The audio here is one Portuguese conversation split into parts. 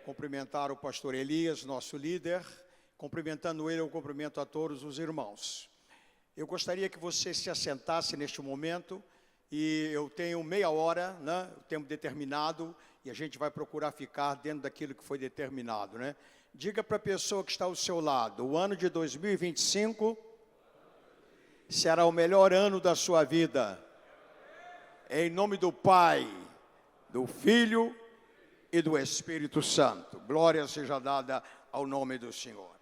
cumprimentar o pastor Elias, nosso líder. Cumprimentando ele, eu cumprimento a todos os irmãos. Eu gostaria que você se assentasse neste momento, e eu tenho meia hora, né, o tempo determinado, e a gente vai procurar ficar dentro daquilo que foi determinado, né? Diga para a pessoa que está ao seu lado: o ano de 2025 será o melhor ano da sua vida. Em nome do Pai, do Filho e do Espírito Santo. Glória seja dada ao nome do Senhor.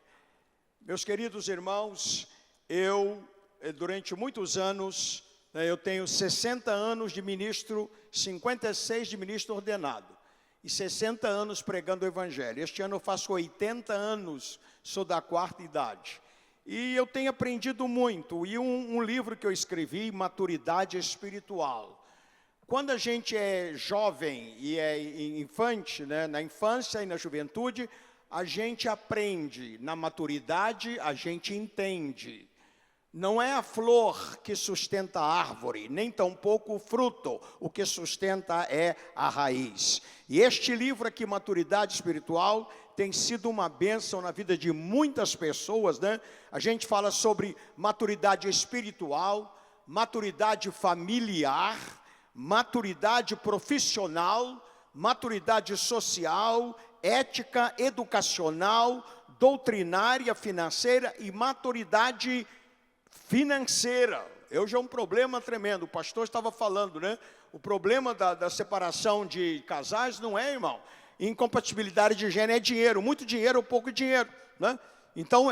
Meus queridos irmãos, durante muitos anos, eu tenho 60 anos de ministro, 56 de ministro ordenado, e 60 anos pregando o Evangelho. Este ano eu faço 80 anos, sou da quarta idade. E eu tenho aprendido muito, e um livro que eu escrevi, Maturidade Espiritual. Quando a gente é jovem e é infante, né, na infância e na juventude, a gente aprende. Na maturidade, a gente entende. Não é a flor que sustenta a árvore, nem tampouco o fruto. O que sustenta é a raiz. E este livro aqui, Maturidade Espiritual, tem sido uma bênção na vida de muitas pessoas, né? A gente fala sobre maturidade espiritual, maturidade familiar, maturidade profissional, maturidade social, ética, educacional, doutrinária, financeira e maturidade financeira. Hoje é um problema tremendo, o pastor estava falando, né? O problema da separação de casais não é, irmão, incompatibilidade de gênero, é dinheiro, muito dinheiro ou pouco dinheiro, né? Então,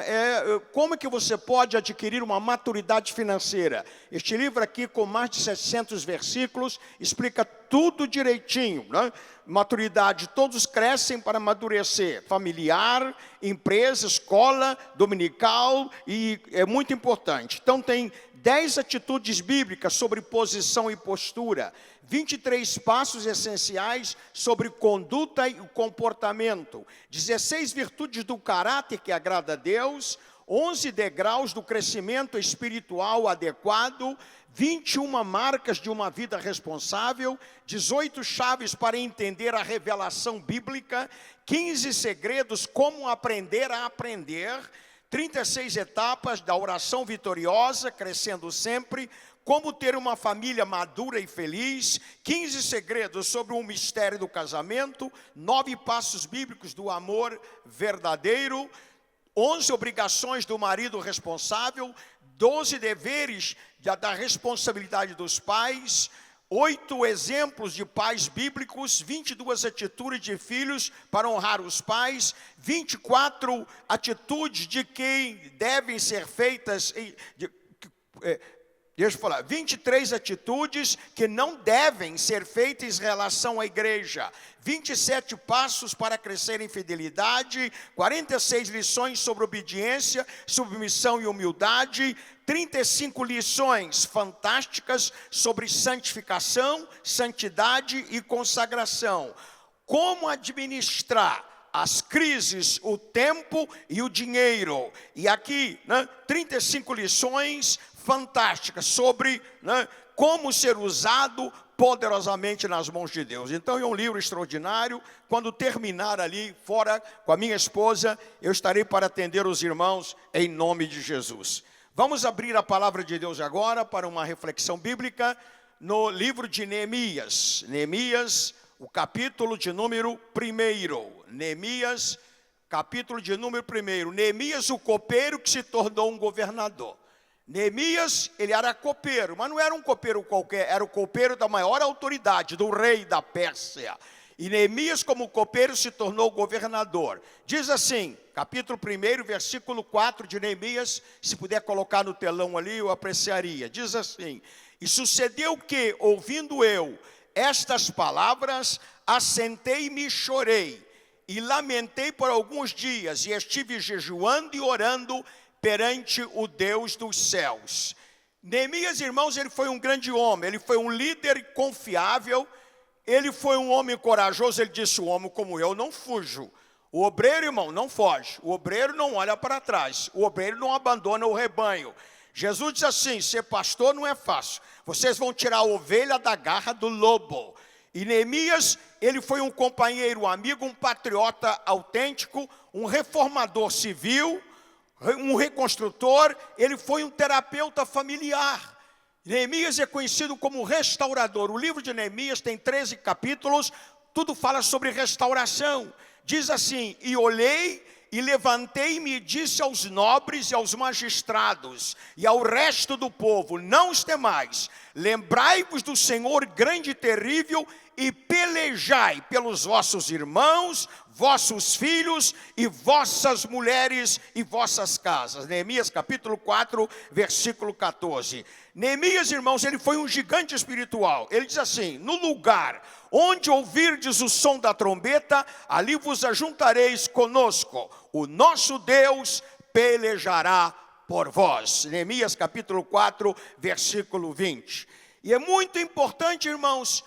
como é que você pode adquirir uma maturidade financeira? Este livro aqui, com mais de 700 versículos, explica tudo direitinho, né? Maturidade, todos crescem para amadurecer. Familiar, empresa, escola, dominical, e é muito importante. Então, tem 10 atitudes bíblicas sobre posição e postura, 23 passos essenciais sobre conduta e comportamento, 16 virtudes do caráter que agrada a Deus, 11 degraus do crescimento espiritual adequado, 21 marcas de uma vida responsável, 18 chaves para entender a revelação bíblica, 15 segredos como aprender a aprender, 36 etapas da oração vitoriosa, crescendo sempre, como ter uma família madura e feliz, 15 segredos sobre o mistério do casamento, 9 passos bíblicos do amor verdadeiro, 11 obrigações do marido responsável, 12 deveres da responsabilidade dos pais, 8 exemplos de pais bíblicos, 22 atitudes de filhos para honrar os pais, 24 atitudes de quem devem ser feitas, deixa eu falar, 23 atitudes que não devem ser feitas em relação à igreja, 27 passos para crescer em fidelidade, 46 lições sobre obediência, submissão e humildade, 35 lições fantásticas sobre santificação, santidade e consagração. Como administrar as crises, o tempo e o dinheiro. E aqui, né, 35 lições fantásticas sobre, né, como ser usado poderosamente nas mãos de Deus. Então é um livro extraordinário. Quando terminar ali fora com a minha esposa, eu estarei para atender os irmãos em nome de Jesus. Vamos abrir a palavra de Deus agora para uma reflexão bíblica no livro de Neemias. Neemias, o capítulo de número 1. Neemias, capítulo de número 1. Neemias, o copeiro que se tornou um governador. Neemias, ele era copeiro, mas não era um copeiro qualquer, era o copeiro da maior autoridade, do rei da Pérsia. E Neemias, como copeiro, se tornou governador. Diz assim, capítulo 1, versículo 4 de Neemias, se puder colocar no telão ali, eu apreciaria. Diz assim: e sucedeu que, ouvindo eu estas palavras, assentei-me e chorei, e lamentei por alguns dias, e estive jejuando e orando perante o Deus dos céus. Neemias, irmãos, ele foi um grande homem, ele foi um líder confiável, ele foi um homem corajoso. Ele disse: um homem como eu não fujo. O obreiro, irmão, não foge. O obreiro não olha para trás. O obreiro não abandona o rebanho. Jesus diz assim: ser pastor não é fácil. Vocês vão tirar a ovelha da garra do lobo. E Neemias, ele foi um companheiro, um amigo, um patriota autêntico, um reformador civil, um reconstrutor, ele foi um terapeuta familiar. Neemias é conhecido como restaurador. O livro de Neemias tem 13 capítulos, tudo fala sobre restauração. Diz assim: e olhei e levantei-me e disse aos nobres e aos magistrados e ao resto do povo: não os temais, lembrai-vos do Senhor grande e terrível, e pelejai pelos vossos irmãos, vossos filhos e vossas mulheres e vossas casas. Neemias capítulo 4, versículo 14. Neemias, irmãos, ele foi um gigante espiritual. Ele diz assim: no lugar onde ouvirdes o som da trombeta, ali vos ajuntareis conosco, o nosso Deus pelejará por vós. Neemias capítulo 4, versículo 20. E é muito importante, irmãos,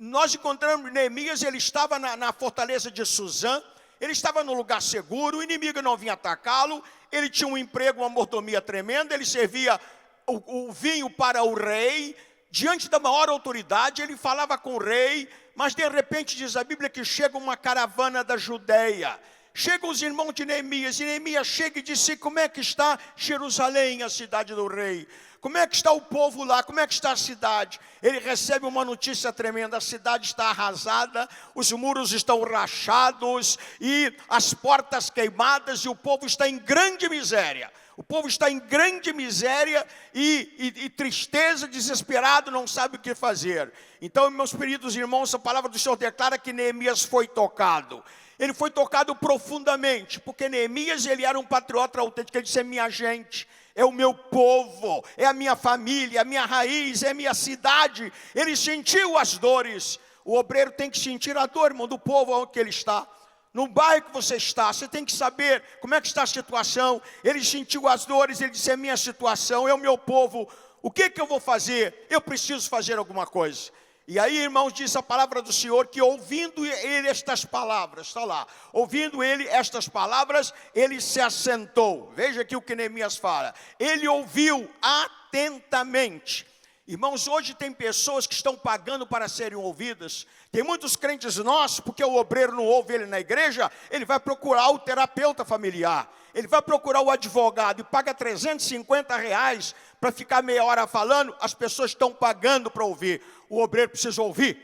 nós encontramos Neemias, ele estava na fortaleza de Suzã, ele estava no lugar seguro, o inimigo não vinha atacá-lo, ele tinha um emprego, uma mordomia tremenda, ele servia o vinho para o rei, diante da maior autoridade, ele falava com o rei, mas de repente diz a Bíblia que chega uma caravana da Judeia, chegam os irmãos de Neemias, e Neemias chega e diz: como é que está Jerusalém, a cidade do rei? Como é que está o povo lá? Como é que está a cidade? Ele recebe uma notícia tremenda: a cidade está arrasada, os muros estão rachados e as portas queimadas, e o povo está em grande miséria. O povo está em grande miséria e tristeza, desesperado, não sabe o que fazer. Então, meus queridos irmãos, a palavra do Senhor declara que Neemias foi tocado. Ele foi tocado profundamente, porque Neemias, ele era um patriota autêntico. Ele disse: é minha gente, é o meu povo, é a minha família, é a minha raiz, é a minha cidade. Ele sentiu as dores. O obreiro tem que sentir a dor, irmão, do povo onde ele está. No bairro que você está, você tem que saber como é que está a situação. Ele sentiu as dores, ele disse: é minha situação, é o meu povo. O que eu vou fazer? Eu preciso fazer alguma coisa. E aí, irmãos, diz a palavra do Senhor que ouvindo ele estas palavras, está lá, ouvindo ele estas palavras, ele se assentou. Veja aqui o que Neemias fala: ele ouviu atentamente. Irmãos, hoje tem pessoas que estão pagando para serem ouvidas. Tem muitos crentes nossos, porque o obreiro não ouve ele na igreja, ele vai procurar o terapeuta familiar, ele vai procurar o advogado e paga R$350 para ficar meia hora falando. As pessoas estão pagando para ouvir. O obreiro precisa ouvir.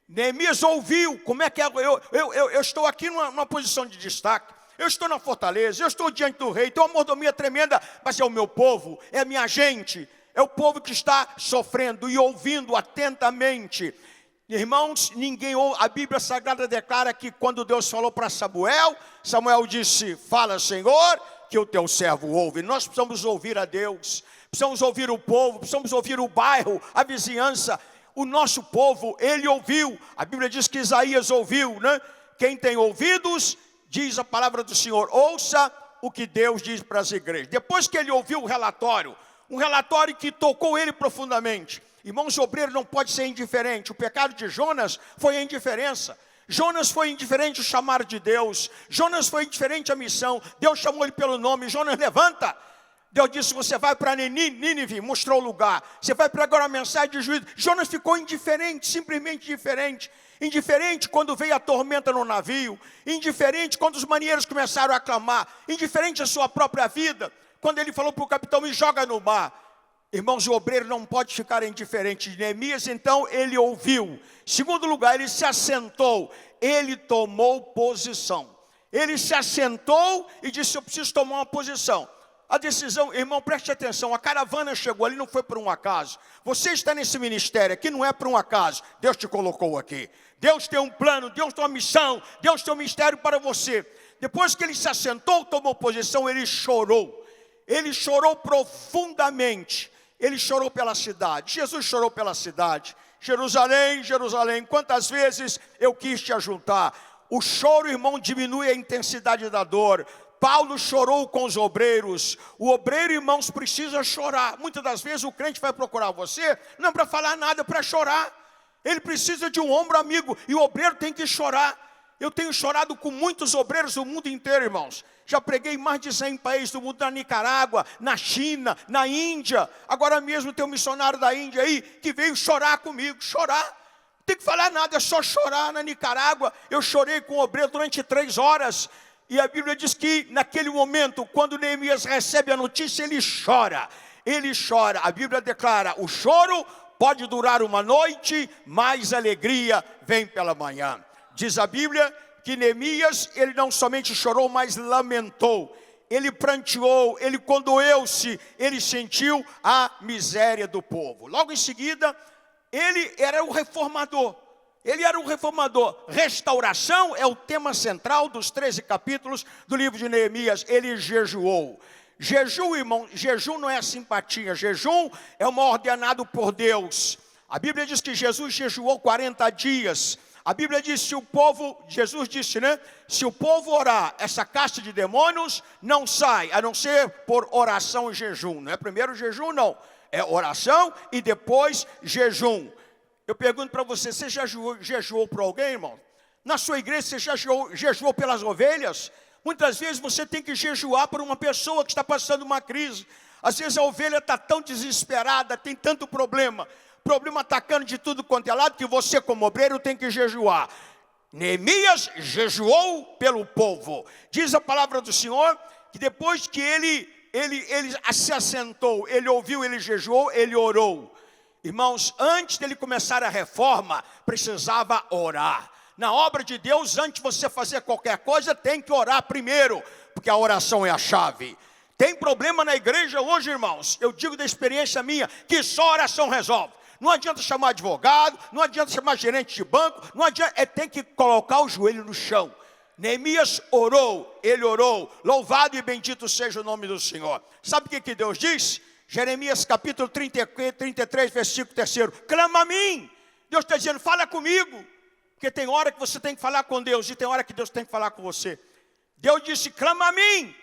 Neemias ouviu. Como é que é? Eu estou aqui numa posição de destaque. Eu estou na fortaleza, eu estou diante do rei, tem uma mordomia tremenda, mas é o meu povo, é a minha gente. É o povo que está sofrendo e ouvindo atentamente. Irmãos, a Bíblia Sagrada declara que quando Deus falou para Samuel, Samuel disse: fala, Senhor, que o teu servo ouve. Nós precisamos ouvir a Deus, precisamos ouvir o povo, precisamos ouvir o bairro, a vizinhança. O nosso povo, ele ouviu. A Bíblia diz que Isaías ouviu, né? Quem tem ouvidos, diz a palavra do Senhor, ouça o que Deus diz para as igrejas. Depois que ele ouviu o relatório, um relatório que tocou ele profundamente. Irmãos, o obreiro não pode ser indiferente. O pecado de Jonas foi a indiferença. Jonas foi indiferente ao chamado de Deus. Jonas foi indiferente à missão. Deus chamou ele pelo nome: Jonas, levanta. Deus disse: você vai para Nínive, mostrou o lugar. Você vai pregar uma mensagem de juízo. Jonas ficou indiferente, simplesmente indiferente. Indiferente quando veio a tormenta no navio. Indiferente quando os marinheiros começaram a clamar. Indiferente à sua própria vida. Quando ele falou para o capitão: me joga no mar. Irmãos, o obreiro não pode ficar indiferente. Neemias, então, ele ouviu. Segundo lugar, ele se assentou. Ele tomou posição. Ele se assentou e disse: eu preciso tomar uma posição. A decisão, irmão, preste atenção, a caravana chegou ali, não foi por um acaso. Você está nesse ministério aqui, não é por um acaso. Deus te colocou aqui. Deus tem um plano, Deus tem uma missão, Deus tem um mistério para você. Depois que ele se assentou, tomou posição, ele chorou. Ele chorou profundamente. Ele chorou pela cidade. Jesus chorou pela cidade. Jerusalém, Jerusalém, quantas vezes eu quis te ajuntar. O choro, irmão, diminui a intensidade da dor. Paulo chorou com os obreiros. O obreiro, irmãos, precisa chorar. Muitas das vezes o crente vai procurar você, não para falar nada, para chorar. Ele precisa de um ombro amigo, e o obreiro tem que chorar. Eu tenho chorado com muitos obreiros do mundo inteiro, irmãos. Já preguei em mais de 100 países do mundo, na Nicarágua, na China, na Índia. Agora mesmo tem um missionário da Índia aí que veio chorar comigo, chorar. tem que falar nada, é só chorar. Na Nicarágua, eu chorei com o obreiro durante 3 horas. E a Bíblia diz que naquele momento, quando Neemias recebe a notícia, ele chora. Ele chora. A Bíblia declara, o choro pode durar uma noite, mas a alegria vem pela manhã. Diz a Bíblia que Neemias, ele não somente chorou, mas lamentou. Ele pranteou, ele condoeu-se, ele sentiu a miséria do povo. Logo em seguida, ele era o reformador. Ele era um reformador. Restauração é o tema central dos 13 capítulos do livro de Neemias. Ele jejuou. Jejum, irmão, jejum não é simpatia. Jejum é uma ordenado por Deus. A Bíblia diz que Jesus jejuou 40 dias. A Bíblia diz, se o povo, Jesus disse, né? Se o povo orar, essa casta de demônios não sai, a não ser por oração e jejum. Não é primeiro jejum, não. É oração e depois jejum. Eu pergunto para você, você já jejuou por alguém, irmão? Na sua igreja, você já jejuou pelas ovelhas? Muitas vezes você tem que jejuar por uma pessoa que está passando uma crise. Às vezes a ovelha está tão desesperada, tem tanto problema atacando de tudo quanto é lado, que você como obreiro tem que jejuar. Neemias jejuou pelo povo. Diz a palavra do Senhor, que depois que ele se assentou, ele ouviu, ele jejuou, ele orou. Irmãos, antes dele começar a reforma, precisava orar. Na obra de Deus, antes de você fazer qualquer coisa, tem que orar primeiro, porque a oração é a chave. Tem problema na igreja hoje, irmãos? Eu digo da experiência minha, que só oração resolve. Não adianta chamar advogado, não adianta chamar gerente de banco, não adianta, tem que colocar o joelho no chão. Neemias orou, ele orou, louvado e bendito seja o nome do Senhor. Sabe o que Deus diz? Jeremias capítulo 33, versículo 3, clama a mim. Deus está dizendo, fala comigo, porque tem hora que você tem que falar com Deus, e tem hora que Deus tem que falar com você. Deus disse, clama a mim,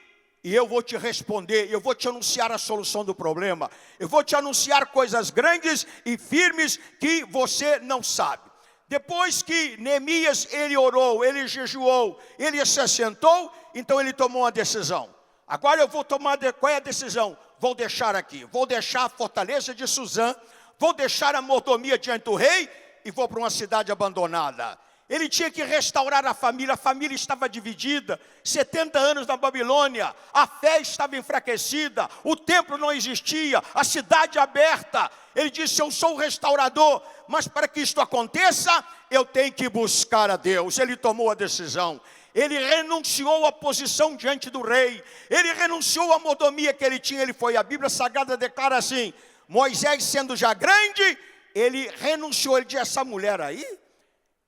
e eu vou te responder, eu vou te anunciar a solução do problema, eu vou te anunciar coisas grandes e firmes que você não sabe. Depois que Neemias, ele orou, ele jejuou, ele se assentou, então ele tomou uma decisão. Agora eu vou tomar, qual é a decisão? Vou deixar aqui, vou deixar a fortaleza de Suzã, vou deixar a mordomia diante do rei e vou para uma cidade abandonada. Ele tinha que restaurar a família estava dividida, 70 anos na Babilônia, a fé estava enfraquecida, o templo não existia, a cidade aberta. Ele disse, eu sou o restaurador, mas para que isto aconteça, eu tenho que buscar a Deus. Ele tomou a decisão, ele renunciou à posição diante do rei, ele renunciou à mordomia que ele tinha, ele foi, a Bíblia Sagrada declara assim, Moisés sendo já grande, ele renunciou, ele disse, essa mulher aí,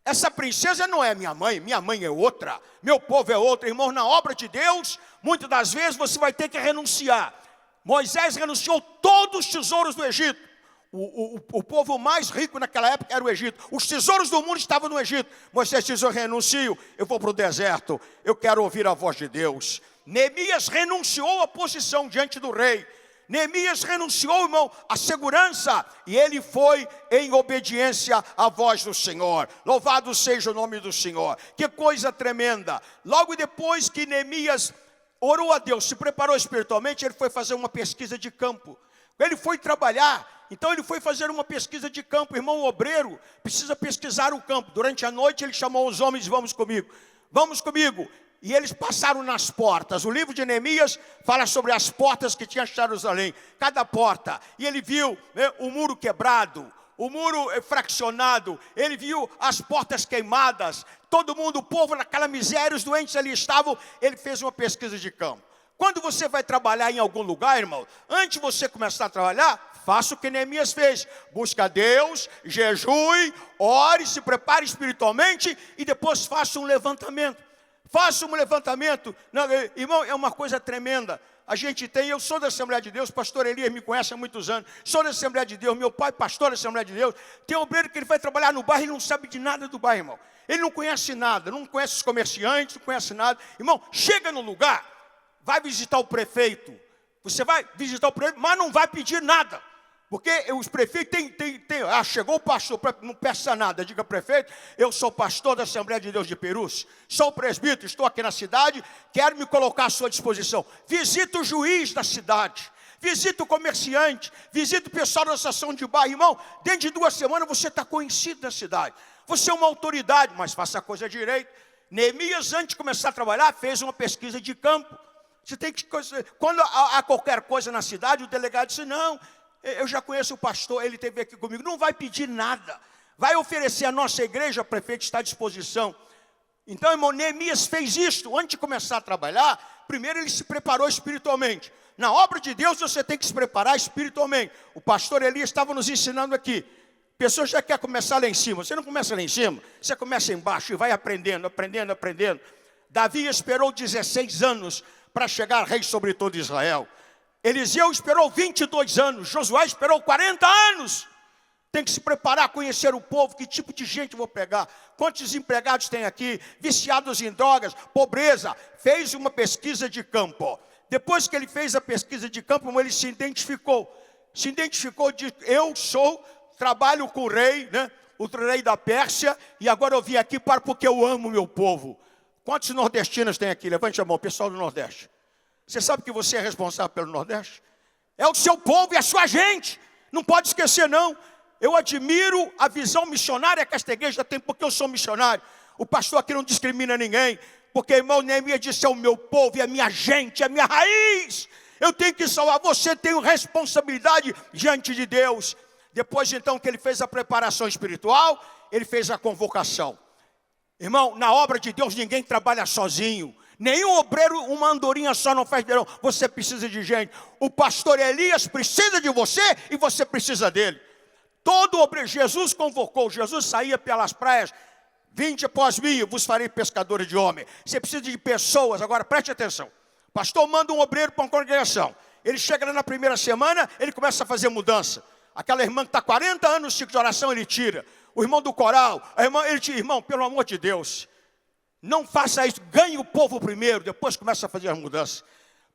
essa princesa não é minha mãe é outra, meu povo é outro. Irmão, na obra de Deus, muitas das vezes você vai ter que renunciar. Moisés renunciou todos os tesouros do Egito. O povo mais rico naquela época era o Egito. Os tesouros do mundo estavam no Egito. Moisés disse, eu renuncio, eu vou para o deserto, eu quero ouvir a voz de Deus. Neemias renunciou à posição diante do rei. Neemias renunciou, irmão, à segurança, e ele foi em obediência à voz do Senhor. Louvado seja o nome do Senhor. Que coisa tremenda. Logo depois que Neemias orou a Deus, se preparou espiritualmente, ele foi fazer uma pesquisa de campo. Ele foi trabalhar, então ele foi fazer uma pesquisa de campo. Irmão, o obreiro precisa pesquisar o campo. Durante a noite ele chamou os homens, vamos comigo. E eles passaram nas portas. O livro de Neemias fala sobre as portas que tinha Jerusalém. Cada porta. E ele viu, né, o muro quebrado, o muro fraccionado. Ele viu as portas queimadas. Todo mundo, o povo naquela miséria, os doentes ali estavam. Ele fez uma pesquisa de campo. Quando você vai trabalhar em algum lugar, irmão, antes de você começar a trabalhar, faça o que Neemias fez. Busca Deus, jejue, ore, se prepare espiritualmente e depois faça um levantamento. Faça um levantamento. Não, irmão, é uma coisa tremenda. A gente tem, eu sou da Assembleia de Deus, pastor Elias me conhece há muitos anos, sou da Assembleia de Deus, meu pai pastor da Assembleia de Deus. Tem um obreiro que ele vai trabalhar no bairro e não sabe de nada do bairro, irmão. Ele não conhece nada, não conhece os comerciantes, não conhece nada. Irmão, chega no lugar, vai visitar o prefeito. Você vai visitar o prefeito, mas não vai pedir nada. Porque os prefeitos chegou o pastor, não peça nada, diga prefeito, eu sou pastor da Assembleia de Deus de Perus, sou presbítero, estou aqui na cidade, quero me colocar à sua disposição. Visita o juiz da cidade, Visita o comerciante, visita o pessoal da estação de bairro. Irmão, dentro de 2 semanas você está conhecido da cidade. Você é uma autoridade, mas faça a coisa direito. Neemias, antes de começar a trabalhar, fez uma pesquisa de campo. Você tem que, quando há qualquer coisa na cidade, o delegado disse, não, eu já conheço o pastor, ele esteve aqui comigo. Não vai pedir nada. Vai oferecer a nossa igreja, o prefeito está à disposição. Então, irmão, Neemias fez isto. Antes de começar a trabalhar, primeiro ele se preparou espiritualmente. Na obra de Deus, você tem que se preparar espiritualmente. O pastor Elias estava nos ensinando aqui. Pessoas já querem começar lá em cima. Você não começa lá em cima, você começa embaixo e vai aprendendo. Davi esperou 16 anos para chegar rei sobre todo Israel. Eliseu esperou 22 anos. Josué esperou 40 anos. Tem que se preparar, conhecer o povo, que tipo de gente eu vou pegar. Quantos desempregados tem aqui, viciados em drogas, pobreza. Fez uma pesquisa de campo. Depois que ele fez a pesquisa de campo, ele se identificou. De eu trabalho com o rei, né? O rei da Pérsia, e agora eu vim aqui porque eu amo o meu povo. Quantos nordestinos tem aqui? Levante a mão, pessoal do Nordeste. Você sabe que você é responsável pelo Nordeste? É o seu povo e a sua gente. Não pode esquecer, não. Eu admiro a visão missionária que esta igreja tem, porque eu sou missionário. O pastor aqui não discrimina ninguém, porque irmão Neemias disse, é o meu povo, é a minha gente, é a minha raiz. Eu tenho que salvar, você tem responsabilidade diante de Deus. Depois então que ele fez a preparação espiritual, ele fez a convocação. Irmão, na obra de Deus ninguém trabalha sozinho. Nenhum obreiro, uma andorinha só não faz verão. Você precisa de gente. O pastor Elias precisa de você e você precisa dele. Todo obreiro, Jesus convocou, Jesus saía pelas praias, 20 após mim, vos farei pescadores de homem. Você precisa de pessoas, agora preste atenção. O pastor manda um obreiro para uma congregação. Ele chega lá na primeira semana, ele começa a fazer mudança. Aquela irmã que está 40 anos no ciclo de oração, ele tira. O irmão do coral, a irmã, ele tira. Irmão, pelo amor de Deus, não faça isso. Ganhe o povo primeiro, depois começa a fazer as mudanças.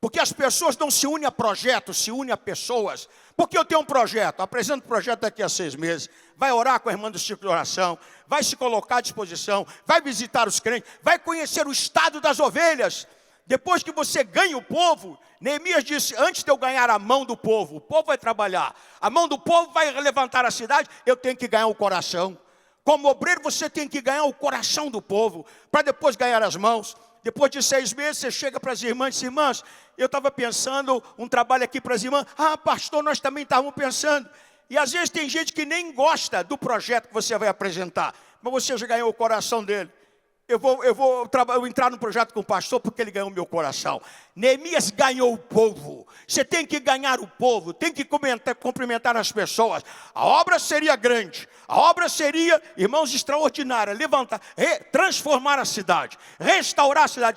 Porque as pessoas não se unem a projetos, se unem a pessoas. Porque eu tenho um projeto, apresento o projeto daqui a 6 meses. Vai orar com a irmã do ciclo de oração, vai se colocar à disposição, vai visitar os crentes, vai conhecer o estado das ovelhas. Depois que você ganha o povo, Neemias disse, antes de eu ganhar a mão do povo, o povo vai trabalhar, a mão do povo vai levantar a cidade, eu tenho que ganhar o coração. Como obreiro, você tem que ganhar o coração do povo, para depois ganhar as mãos. Depois de 6 meses, você chega para as irmãs e diz, irmãs, eu estava pensando um trabalho aqui para as irmãs. Ah, pastor, nós também estávamos pensando. E às vezes tem gente que nem gosta do projeto que você vai apresentar, mas você já ganhou o coração dele. Eu vou entrar no projeto com o pastor porque ele ganhou o meu coração. Neemias ganhou o povo. Você tem que ganhar o povo, tem que cumprimentar as pessoas. A obra seria grande, a obra seria, irmãos, extraordinária. Levantar, transformar a cidade,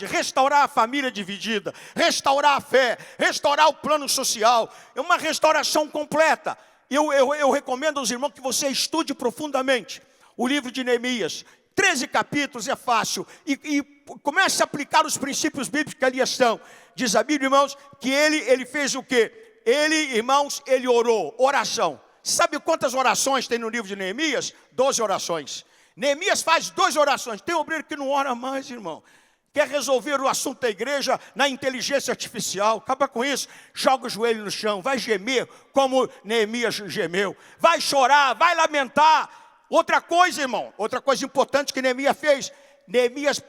restaurar a família dividida, restaurar a fé, restaurar o plano social. É uma restauração completa. Eu recomendo aos irmãos que você estude profundamente o livro de Neemias. 13 capítulos, é fácil, e comece a aplicar os princípios bíblicos que ali estão. Diz a Bíblia, irmãos, que ele fez o quê? Ele orou, oração. Sabe quantas orações tem no livro de Neemias? 12 orações. Neemias faz 12 orações. Tem obreiro que não ora mais, irmão. Quer resolver o assunto da igreja na inteligência artificial. Acaba com isso, joga o joelho no chão, vai gemer como Neemias gemeu. Vai chorar, vai lamentar. Outra coisa, irmão, outra coisa importante que Neemias fez, Neemias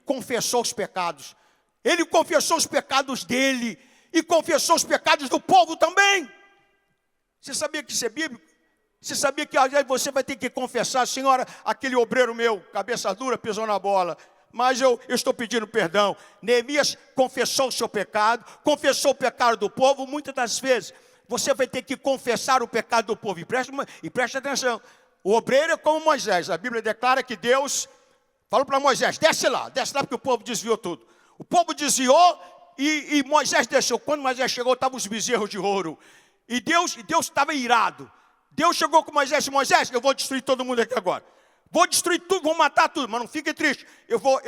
confessou os pecados. Ele confessou os pecados dele e confessou os pecados do povo também. Você sabia que isso é bíblico? Você sabia que você vai ter que confessar, senhora, aquele obreiro meu, cabeça dura, pisou na bola, mas eu estou pedindo perdão. Neemias confessou o seu pecado, confessou o pecado do povo. Muitas das vezes você vai ter que confessar o pecado do povo. E preste atenção. O obreiro é como Moisés. A Bíblia declara que Deus falou para Moisés, desce lá porque o povo desviou tudo. O povo desviou e Moisés desceu. Quando Moisés chegou, estavam os bezerros de ouro. E Deus estava irado. Deus chegou com Moisés e disse, Moisés, eu vou destruir todo mundo aqui agora. Vou destruir tudo, vou matar tudo, mas não fique triste. Eu vou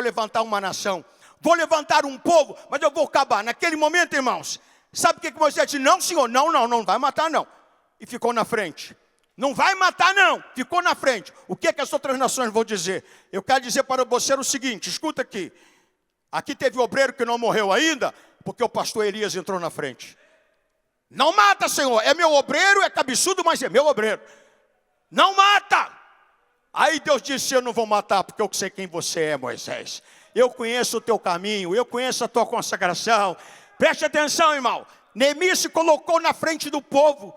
levantar uma nação. Vou levantar um povo, mas eu vou acabar. Naquele momento, irmãos, sabe o que Moisés disse? Não, senhor, não vai matar não. E ficou na frente. Não vai matar não, ficou na frente. O que as outras nações vão dizer? Eu quero dizer para você o seguinte, escuta aqui. Aqui teve obreiro que não morreu ainda, porque o pastor Elias entrou na frente. Não mata, Senhor. É meu obreiro, é cabeçudo, mas é meu obreiro. Não mata. Aí Deus disse, eu não vou matar, porque eu sei quem você é, Moisés. Eu conheço o teu caminho, eu conheço a tua consagração. Preste atenção, irmão. Neemias se colocou na frente do povo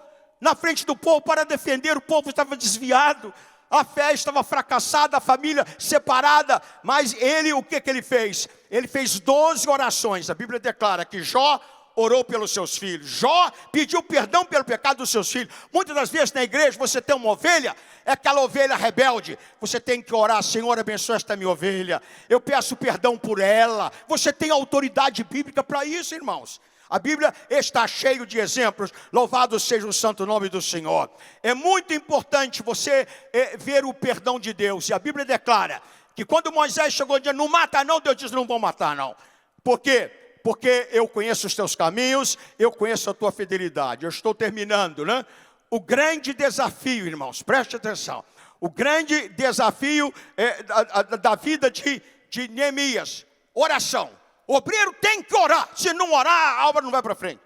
para defender. O povo estava desviado, a fé estava fracassada, a família separada. Mas ele, o que ele fez? Ele fez 12 orações. A Bíblia declara que Jó orou pelos seus filhos. Jó pediu perdão pelo pecado dos seus filhos. Muitas das vezes na igreja você tem uma ovelha, é aquela ovelha rebelde. Você tem que orar, Senhor, abençoa esta minha ovelha. Eu peço perdão por ela. Você tem autoridade bíblica para isso, irmãos. A Bíblia está cheia de exemplos. Louvado seja o santo nome do Senhor. É muito importante você ver o perdão de Deus. E a Bíblia declara que quando Moisés chegou dizendo, não mata não, Deus disse, não vou matar não. Por quê? Porque eu conheço os teus caminhos, eu conheço a tua fidelidade. Eu estou terminando, né? O grande desafio, irmãos, preste atenção. O grande desafio da vida de Neemias, oração. O obreiro tem que orar. Se não orar, a obra não vai para frente.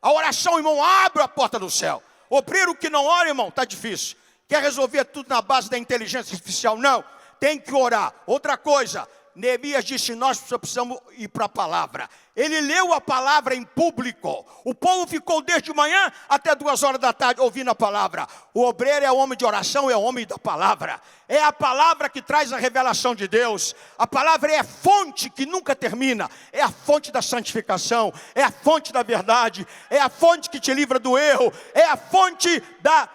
A oração, irmão, abre a porta do céu. O obreiro que não ora, irmão, está difícil. Quer resolver tudo na base da inteligência artificial? Não, tem que orar. Outra coisa, Neemias disse, nós precisamos ir para a palavra. Ele leu a palavra em público. O povo ficou desde manhã até 2 horas da tarde ouvindo a palavra. O obreiro é homem de oração, é homem da palavra. É a palavra que traz a revelação de Deus. A palavra é a fonte que nunca termina. É a fonte da santificação. É a fonte da verdade. É a fonte que te livra do erro. É a fonte da...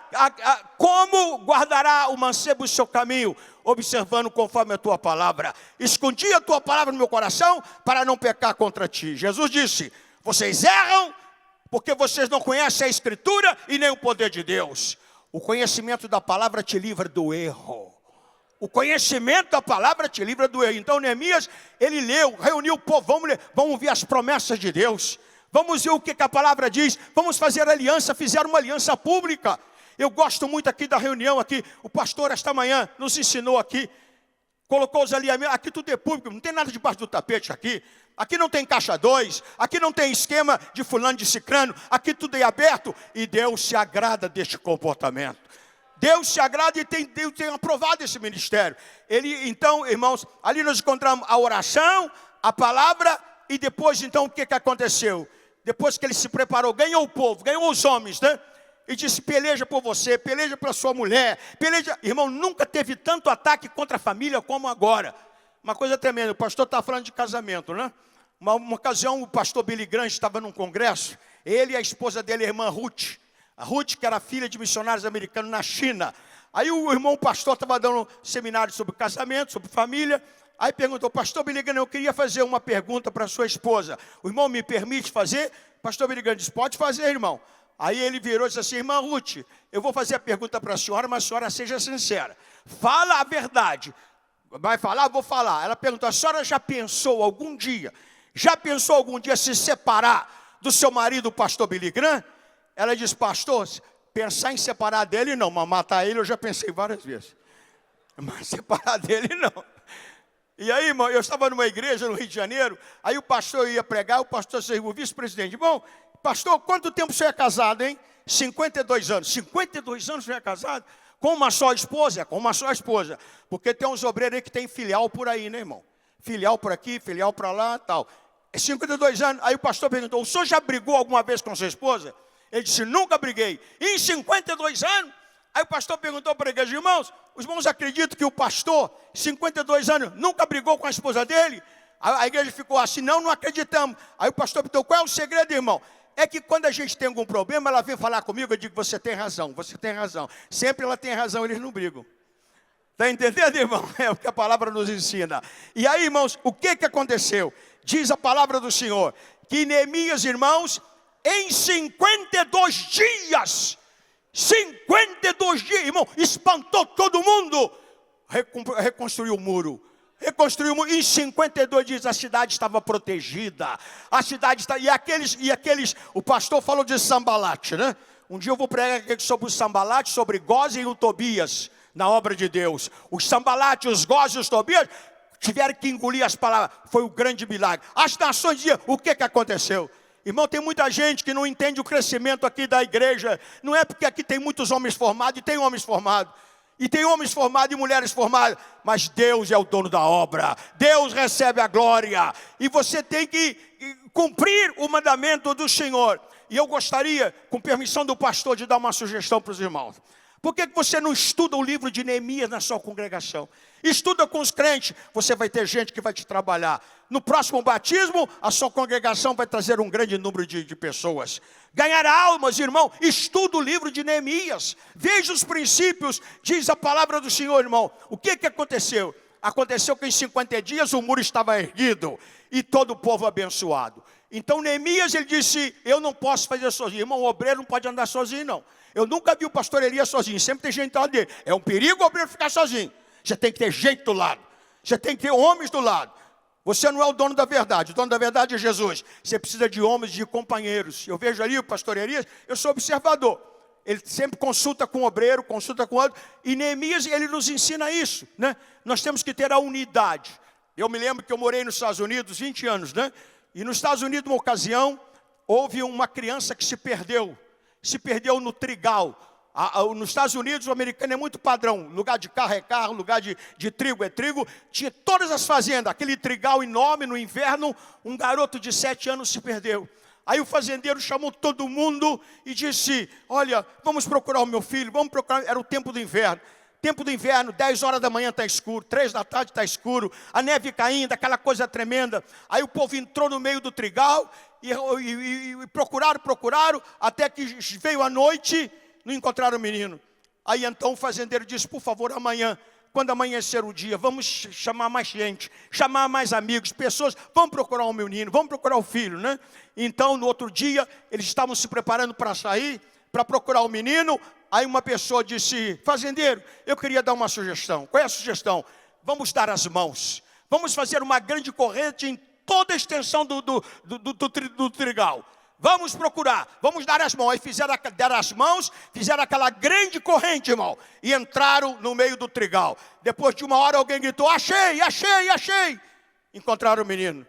como guardará o mancebo o seu caminho? Observando conforme a tua palavra. Escondi a tua palavra no meu coração para não pecar contra ti. Jesus disse, vocês erram porque vocês não conhecem a Escritura e nem o poder de Deus. O conhecimento da palavra te livra do erro. O conhecimento da palavra te livra do erro. Então Neemias, ele leu, reuniu o povo, vamos ver as promessas de Deus. Vamos ver o que a palavra diz. Vamos fazer aliança, fizeram uma aliança pública. Eu gosto muito aqui da reunião aqui. O pastor esta manhã nos ensinou aqui. Colocou os alinhamentos. Aqui tudo é público, não tem nada debaixo do tapete aqui. Aqui não tem caixa 2. Aqui não tem esquema de fulano, de cicrano. Aqui tudo é aberto. E Deus se agrada deste comportamento. Deus se agrada e Deus tem aprovado esse ministério. Então, irmãos, ali nós encontramos a oração, a palavra. E depois, então, o que aconteceu? Depois que ele se preparou, ganhou o povo, ganhou os homens, né? E disse, peleja por você, peleja pela sua mulher, peleja... Irmão, nunca teve tanto ataque contra a família como agora. Uma coisa tremenda, o pastor está falando de casamento, né? Uma ocasião, o pastor Billy Graham estava num congresso, ele e a esposa dele, a irmã Ruth. A Ruth, que era filha de missionários americanos na China. Aí o irmão pastor estava dando um seminário sobre casamento, sobre família. Aí perguntou, pastor Billy Graham, eu queria fazer uma pergunta para sua esposa. O irmão me permite fazer? Pastor Billy Graham disse, pode fazer, irmão. Aí ele virou e disse assim, irmã Ruth, eu vou fazer a pergunta para a senhora, mas a senhora seja sincera. Fala a verdade. Vai falar? Vou falar. Ela perguntou, a senhora já pensou algum dia se separar do seu marido, o pastor Billy Graham? Ela disse, pastor, pensar em separar dele não, mas matar ele eu já pensei várias vezes. Mas separar dele não. E aí, irmão, eu estava numa igreja no Rio de Janeiro, aí o pastor ia pregar, o pastor, o vice-presidente, irmão, pastor, quanto tempo você é casado, hein? 52 anos. 52 anos você é casado? Com uma só esposa? É, com uma só esposa. Porque tem uns obreiros aí que tem filial por aí, né, irmão? Filial por aqui, filial para lá, tal. É 52 anos. Aí o pastor perguntou, o senhor já brigou alguma vez com sua esposa? Ele disse, nunca briguei. E em 52 anos? Aí o pastor perguntou para a igreja, irmãos, os irmãos acreditam que o pastor, 52 anos, nunca brigou com a esposa dele? A igreja ficou assim, não acreditamos. Aí o pastor perguntou, qual é o segredo, irmão? É que quando a gente tem algum problema, ela vem falar comigo, eu digo, você tem razão. Sempre ela tem razão, eles não brigam. Está entendendo, irmão? É o que a palavra nos ensina. E aí, irmãos, o que aconteceu? Diz a palavra do Senhor, que Neemias, irmãos, em 52 dias, irmão, espantou todo mundo, reconstruiu o muro. Reconstruiu, em 52 dias a cidade estava protegida. A cidade está, e aqueles, o pastor falou de Sambalate, né? Um dia eu vou pregar aqui sobre o Sambalate, sobre Góz e o Tobias, na obra de Deus. Os Sambalate, os Góz e os Tobias tiveram que engolir as palavras. Foi o grande milagre. As nações diziam, o que aconteceu? Irmão, tem muita gente que não entende o crescimento aqui da igreja. Não é porque aqui tem muitos homens formados, e tem homens formados. E tem homens formados e mulheres formadas. Mas Deus é o dono da obra. Deus recebe a glória. E você tem que cumprir o mandamento do Senhor. E eu gostaria, com permissão do pastor, de dar uma sugestão para os irmãos. Por que você não estuda o livro de Neemias na sua congregação? Estuda com os crentes, você vai ter gente que vai te trabalhar. No próximo batismo, a sua congregação vai trazer um grande número de pessoas. Ganhar almas, irmão, estuda o livro de Neemias. Veja os princípios, diz a palavra do Senhor, irmão. O que aconteceu? Aconteceu que em 50 dias o muro estava erguido e todo o povo abençoado. Então Neemias, ele disse, eu não posso fazer sozinho. Irmão, o obreiro não pode andar sozinho, não. Eu nunca vi o pastor Elias sozinho, sempre tem gente do lado dele. É um perigo o obreiro ficar sozinho. Você tem que ter gente do lado. Você tem que ter homens do lado. Você não é o dono da verdade. O dono da verdade é Jesus. Você precisa de homens, de companheiros. Eu vejo ali o pastor Elias, eu sou observador. Ele sempre consulta com o obreiro, consulta com o outro. E Neemias, ele nos ensina isso, né? Nós temos que ter a unidade. Eu me lembro que eu morei nos Estados Unidos 20 anos, né? E nos Estados Unidos, uma ocasião, houve uma criança que se perdeu no trigal. Nos Estados Unidos, o americano é muito padrão. Lugar de carro é carro, lugar de trigo é trigo. Tinha todas as fazendas, aquele trigal enorme no inverno. Um garoto de 7 anos se perdeu. Aí o fazendeiro chamou todo mundo e disse, olha, vamos procurar o meu filho, vamos procurar. Era o tempo do inverno. Tempo do inverno, 10 horas da manhã está escuro, 3 da tarde está escuro, a neve caindo, aquela coisa tremenda. Aí o povo entrou no meio do trigal e procuraram, até que veio a noite, não encontraram o menino. Aí então o fazendeiro disse, por favor, amanhã, quando amanhecer o dia, vamos chamar mais gente, chamar mais amigos, pessoas, vamos procurar o menino, vamos procurar o filho, né? Então, no outro dia, eles estavam se preparando para sair, para procurar o menino. Aí uma pessoa disse, fazendeiro, eu queria dar uma sugestão. Qual é a sugestão? Vamos dar as mãos. Vamos fazer uma grande corrente em toda a extensão do trigal. Vamos procurar, vamos dar as mãos. Aí deram as mãos, fizeram aquela grande corrente, irmão. E entraram no meio do trigal. Depois de uma hora alguém gritou, achei. Encontraram o menino.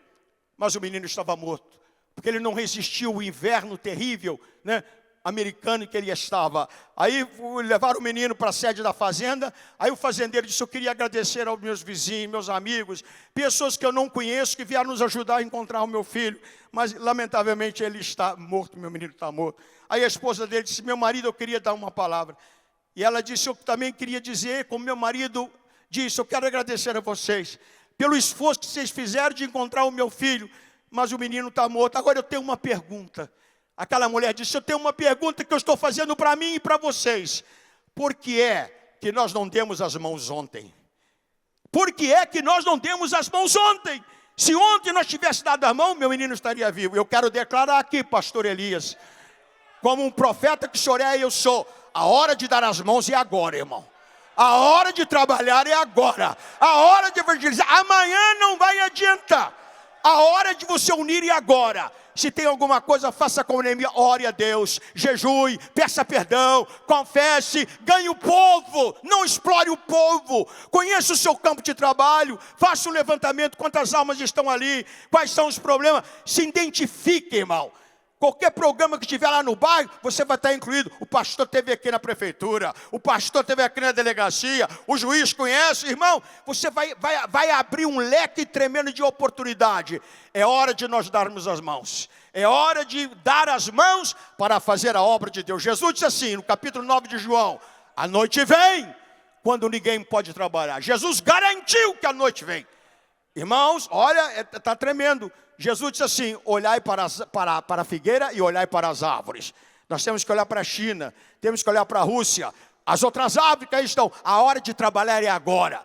Mas o menino estava morto. Porque ele não resistiu ao inverno terrível, né? Americano que ele estava. Aí levaram o menino para a sede da fazenda. Aí o fazendeiro disse, eu queria agradecer aos meus vizinhos, meus amigos, pessoas que eu não conheço, que vieram nos ajudar a encontrar o meu filho. Mas lamentavelmente ele está morto, meu menino está morto. Aí a esposa dele disse, meu marido, eu queria dar uma palavra. E ela disse, eu também queria dizer, como meu marido disse, eu quero agradecer a vocês pelo esforço que vocês fizeram de encontrar o meu filho, mas o menino está morto. Agora eu tenho uma pergunta. Aquela mulher disse, eu tenho uma pergunta que eu estou fazendo para mim e para vocês. Por que é que nós não demos as mãos ontem? Por que é que nós não demos as mãos ontem? Se ontem nós tivéssemos dado a mão, meu menino estaria vivo. Eu quero declarar aqui, pastor Elias, como um profeta que o senhor é, eu sou. A hora de dar as mãos é agora, irmão. A hora de trabalhar é agora. A hora de evangelizar. Amanhã não vai adiantar. A hora de você unir é agora. Se tem alguma coisa, faça com Neemias, ore a Deus, jejue, peça perdão, confesse, ganhe o povo, não explore o povo, conheça o seu campo de trabalho, faça um levantamento, quantas almas estão ali, quais são os problemas, se identifique, irmão. Qualquer programa que tiver lá no bairro, você vai estar incluído. O pastor esteve aqui na prefeitura, o pastor esteve aqui na delegacia, o juiz conhece, irmão. Você vai abrir um leque tremendo de oportunidade. É hora de nós darmos as mãos. É hora de dar as mãos para fazer a obra de Deus. Jesus disse assim, no capítulo 9 de João, a noite vem, quando ninguém pode trabalhar. Jesus garantiu que a noite vem. Irmãos, olha, está tremendo. Jesus disse assim, olhai para a figueira e olhai para as árvores. Nós temos que olhar para a China, temos que olhar para a Rússia. As outras árvores que aí estão, a hora de trabalhar é agora.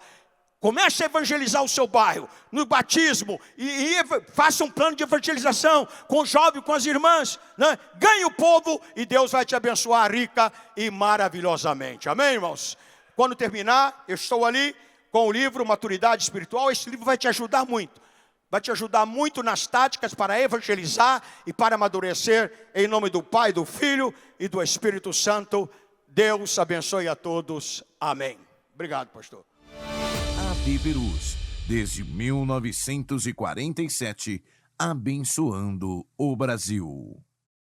Comece a evangelizar o seu bairro, no batismo, e faça um plano de evangelização com o jovem, com as irmãs, né? Ganhe o povo e Deus vai te abençoar rica e maravilhosamente. Amém, irmãos? Quando terminar, eu estou ali com o livro Maturidade Espiritual. Esse livro vai te ajudar muito. Vai te ajudar muito nas táticas para evangelizar e para amadurecer. Em nome do Pai, do Filho e do Espírito Santo. Deus abençoe a todos. Amém. Obrigado, pastor. AD Perus, desde 1947, abençoando o Brasil.